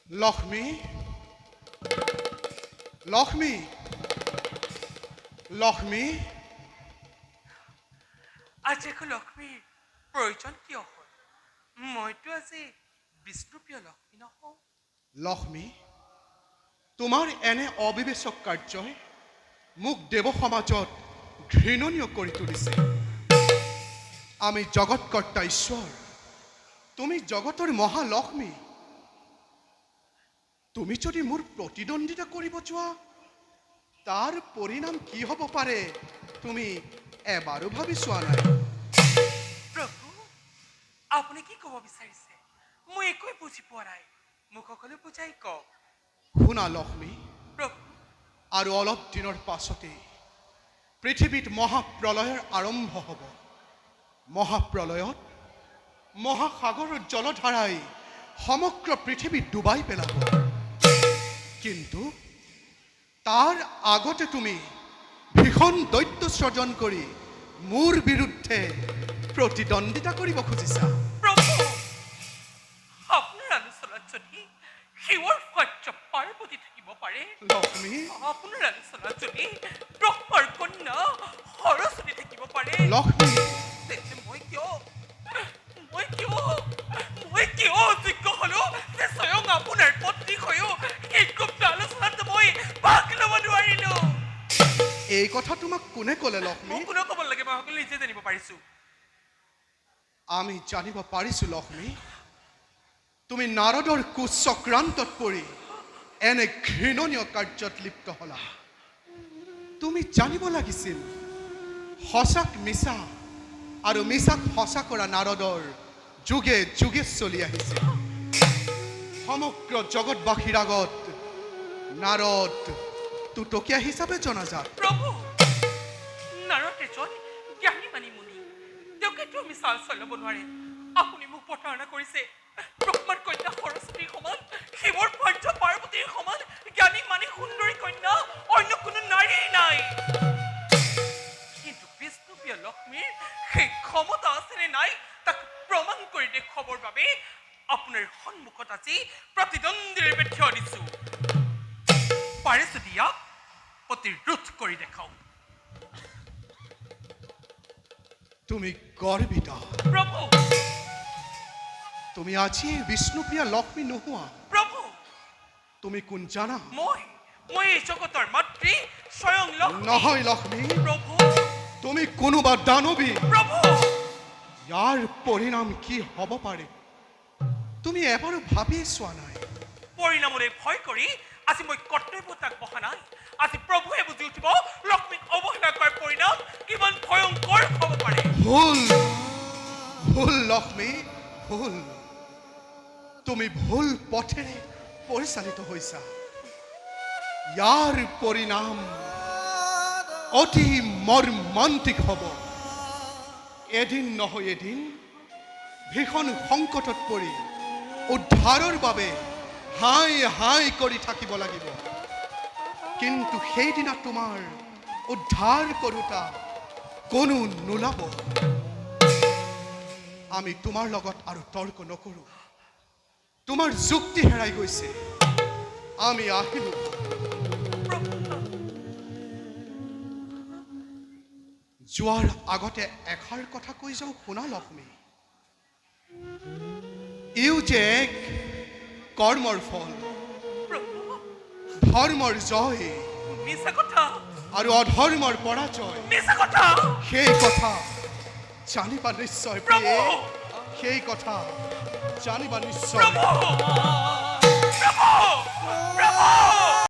লক্ষ্মী, লক্ষ্মী, লক্ষ্মী। আজি আকৌ লক্ষ্মীৰ প্ৰয়োজন কিয় হ'ল? মইতো আজি বিষ্ণুপ্ৰিয় লক্ষ্মী নহওঁ। লক্ষ্মী, তোমাৰ এনে অবিবেচক কাৰ্যই মোক দেৱ সমাজত ঘৃণনীয় কৰি তুলিছে। আমি জগৎকৰ্তা ঈশ্বৰ, তুমি জগতৰ মহালক্ষ্মী। তুমি যদি মোৰ প্ৰতিদ্বন্দ্বিতা কৰিব যোৱা, তাৰ পৰিণাম কি হ'ব পাৰে তুমি এবাৰো ভাবি চোৱা নাই। প্ৰভু, আপুনি কি ক'ব বিচাৰিছে? মই একোৱে বুজি পোৱা নাই। মোক সকলো বুজাই কওক। শুনা লক্ষ্মী, প্ৰভু, আৰু অলপ দিনৰ পাছতেই পৃথিৱীত মহাপ্ৰলয়ৰ আৰম্ভ হ'ব। মহাপ্ৰলয়ত মহাসাগৰৰ জলধাৰাই সমগ্ৰ পৃথিৱী ডুবাই পেলাব। কিন্তু তাৰ আগতে তুমি ভীষণ দৈত্য সৃজন কৰি মোৰ বিৰুদ্ধে প্ৰতিদ্বন্দ্বিতা কৰিব খুজিছা। প্ৰভু, আপোনাৰ আলোচনাত যদি শিৱৰ সহ্য পাৰ্বতী থাকিব পাৰে, লক্ষ্মী, আপোনাৰ আলোচনাত যদি ব্ৰহ্মাৰ কন্যা সৰস্বতী থাকিব পাৰে, লক্ষ্মী, তেন্তে মই কিয় অযোগ্য হলো যে স্বয়ং আপোনাৰ পত্নী হৈও এই গুপ্ত আলোচনাত মই ভাগ ল'ব নোৱাৰিলো? এই কথা তোমাক কোনে ক'লে লক্ষ্মী? মোক কোনেও ক'ব লাগে, মই সকলো নিজে জানিব পাৰিছো। আমি জানিব পাৰিছো লক্ষ্মী, তুমি নাৰদৰ কুচক্ৰান্তত পৰি এনে ঘৃণনীয় কাৰ্যত লিপ্ত হলা। তুমি জানিব লাগিছিল সঁচাক মিছা আৰু মিছাক সঁচা কৰা নাৰদৰ যুগে যুগে চলি আহিছে। সমগ্ৰ জগতবাসীৰ আগত নাৰদ তুতকীয়া হিচাপে জনাজাত। প্ৰভু, নাৰদ এজন জ্ঞানী মানি মুনি, তেওঁকেতো আমি চাল চলাব নোৱাৰে। আপুনি মোক প্ৰতাৰণা কৰিছে। ব্ৰহ্মাৰ কন্যা সৰস্বতীৰ সমান, শিৱৰ সহ্য পাৰ্বতীৰ সমান জ্ঞানী মানি সুন্দৰী কন্যা অন্য কোনো নাৰীৰ নাই। কিন্তু বিষ্ণুপ্ৰিয় লক্ষ্মীৰ সেই ক্ষমতা আছেনে নাই তাক প্ৰমাণ কৰি দেখুৱাবৰ বাবে আপোনাৰ সন্মুখত আজি প্ৰতিদ্বন্দ্বীৰ বাবে থিয় দিছো। পাৰে যদি ইয়াক প্ৰতিৰোধ কৰি দেখাও। তুমি গৰ্বিত। প্ৰভু, তুমি আজি বিষ্ণুপ্ৰিয়া লক্ষ্মী নোহোৱা। প্ৰভু, তুমি কোন জানা? মই এই জগতৰ মাতৃ স্বয়ং লক্ষ্মী। নহয় লক্ষ্মী, প্ৰভু, তুমি কোনোবা দানৱী। প্ৰভু, ইয়াৰ পৰিণাম কি হ'ব পাৰে তুমি এবাৰো ভাবিয়ে চোৱা নাই। পৰিণামলৈ ভয় কৰি আজি মই কৰ্তব্যত আগবঢ়া নাই। আজি প্ৰভুৱে বুজি উঠিব লক্ষ্মীক অৱহেলা কৰাৰ পৰিণাম কিমান ভয়ংকৰ হ'ব পাৰে। ভুল, ভুল লক্ষ্মী, ভুল। তুমি ভুল পথেৰে পৰিচালিত হৈছা। ইয়াৰ পৰিণাম অতি মৰ্মান্তিক হ'ব। এদিন নহয় এদিন ভীষণ সংকটত পৰি উদ্ধাৰৰ বাবে হাই হাই কৰি থাকিব লাগিব। কিন্তু সেইদিনা তোমাৰ উদ্ধাৰ কৰোঁতা কোনো নোলাব। আমি তোমাৰ লগত আৰু তৰ্ক নকৰোঁ। তোমাৰ যুক্তি হেৰাই গৈছে। আমি আহিলোঁ। যোৱাৰ আগতে এষাৰ কথা কৈ যাওঁ শুনা লক্ষ্মী। ইও যে এক কৰ্মৰ ফল, ধৰ্মৰ জয় মিছা কথা, আৰু অধৰ্মৰ পৰাজয়। মিছা কথা। সেই কথা জানিবা নিশ্চয় প্ৰিয়ে, সেই কথা জানিবা নিশ্চয়। প্ৰভু, প্ৰভু, প্ৰভু।